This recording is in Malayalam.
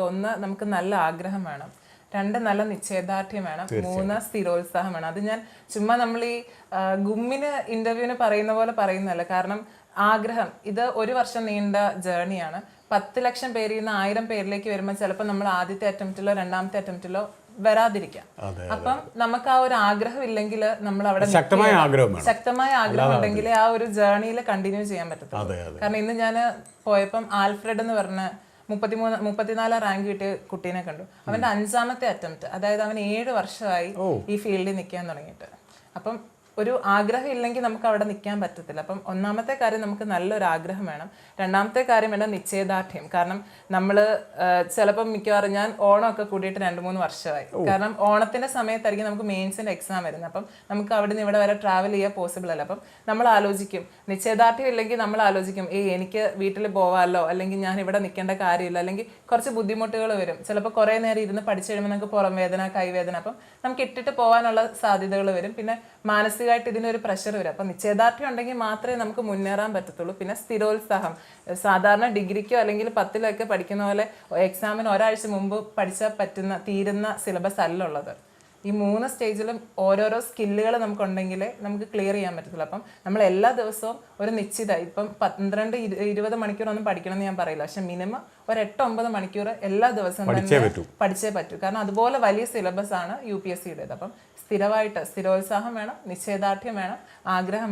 ഒന്ന് നമുക്ക് നല്ല ആഗ്രഹം വേണം, രണ്ട് നല്ല നിശ്ചയദാർഢ്യം വേണം, മൂന്ന് സ്ഥിരോത്സാഹം വേണം. അത് ഞാൻ ചുമ്മാ നമ്മൾ ഈ ഗുമ്മിന് ഇന്റർവ്യൂവിന് പറയുന്ന പോലെ പറയുന്നതല്ല. കാരണം ആഗ്രഹം ഇത് ഒരു വർഷം നീണ്ട ജേർണിയാണ്. 10 ലക്ഷം പേരിൽ നിന്ന് 1000 പേരിലേക്ക് വരുമ്പോൾ ചിലപ്പോൾ നമ്മൾ ആദ്യത്തെ അറ്റംപ്റ്റിലോ രണ്ടാമത്തെ അറ്റംപ്റ്റിലോ വരാതിരിക്കാം. അപ്പം നമുക്ക് ആ ഒരു ആഗ്രഹം ഇല്ലെങ്കിൽ നമ്മൾ അവിടെ ശക്തമായ ആഗ്രഹം ഉണ്ടെങ്കിൽ ആ ഒരു ജേർണിയിൽ കണ്ടിന്യൂ ചെയ്യാൻ പറ്റത്തുള്ളൂ. കാരണം ഇന്ന് ഞാൻ പോയപ്പം ആൽഫ്രഡ് എന്ന് പറഞ്ഞ 34 റാങ്ക് കിട്ടിയ കുട്ടീനെ കണ്ടു. അവന്റെ 5ാമത്തെ അറ്റംപ്റ്റ്, അതായത് അവൻ 7 വർഷമായി ഈ ഫീൽഡിൽ നിൽക്കാൻ തുടങ്ങിയിട്ട്. അപ്പം ഒരു ആഗ്രഹം ഇല്ലെങ്കിൽ നമുക്ക് അവിടെ നിൽക്കാൻ പറ്റത്തില്ല. അപ്പം ഒന്നാമത്തെ കാര്യം നമുക്ക് നല്ലൊരു ആഗ്രഹം വേണം. രണ്ടാമത്തെ കാര്യം വേണം നിശ്ചയദാർഢ്യം. കാരണം നമ്മൾ ചിലപ്പം മിക്കവാറും ഞാൻ ഓണമൊക്കെ കൂടിയിട്ട് 2-3 വർഷമായി. കാരണം ഓണത്തിന്റെ സമയത്തായിരിക്കും നമുക്ക് മെയിൻസിന്റെ എക്സാം വരുന്നത്. അപ്പം നമുക്ക് അവിടെ നിന്ന് ഇവിടെ വരെ ട്രാവൽ ചെയ്യാൻ പോസിബിൾ അല്ല. അപ്പം നമ്മൾ ആലോചിക്കും, നിശ്ചയദാർഢ്യം ഇല്ലെങ്കിൽ നമ്മൾ ആലോചിക്കും, എനിക്ക് വീട്ടിൽ പോവാമല്ലോ, അല്ലെങ്കിൽ ഞാൻ ഇവിടെ നിൽക്കേണ്ട കാര്യമില്ല, അല്ലെങ്കിൽ കുറച്ച് ബുദ്ധിമുട്ടുകൾ വരും. ചിലപ്പോൾ കുറേ നേരം ഇരുന്ന് പഠിച്ചു കഴിയുമ്പോൾ നമുക്ക് പുറം വേദന, കൈവേദന, അപ്പം നമുക്ക് ഇട്ടിട്ട് പോകാനുള്ള സാധ്യതകൾ വരും. പിന്നെ മാനസികമായിട്ട് ഇതിനൊരു പ്രഷർ വരും. അപ്പം നിശ്ചയദാർഢ്യം ഉണ്ടെങ്കിൽ മാത്രമേ നമുക്ക് മുന്നേറാൻ പറ്റത്തുള്ളൂ. പിന്നെ സ്ഥിരോത്സാഹം. സാധാരണ ഡിഗ്രിക്കോ അല്ലെങ്കിൽ 10ലൊക്കെ പഠിക്കുന്ന പോലെ എക്സാമിന് ഒരാഴ്ച മുമ്പ് പഠിച്ചാൽ തീരുന്ന സിലബസ് അല്ല ഉള്ളത്. ഈ 3 സ്റ്റേജിലും ഓരോരോ സ്കില്ലുകൾ നമുക്കുണ്ടെങ്കിലേ നമുക്ക് ക്ലിയർ ചെയ്യാൻ പറ്റത്തുള്ളൂ. അപ്പം നമ്മൾ എല്ലാ ദിവസവും ഒരു നിശ്ചിത, ഇപ്പം 12-20 മണിക്കൂറൊന്നും പഠിക്കണം എന്ന് ഞാൻ പറയില്ല, പക്ഷെ മിനിമം ഒരു 8-9 മണിക്കൂർ എല്ലാ ദിവസവും പഠിച്ചേ പറ്റൂ. കാരണം അതുപോലെ വലിയ സിലബസ് ആണ് UPSCയുടേത്. അപ്പം സ്ഥിരമായിട്ട് സ്ഥിരോത്സാഹം വേണം, നിശ്ചയദാർഢ്യം വേണം, ആഗ്രഹം വേണം.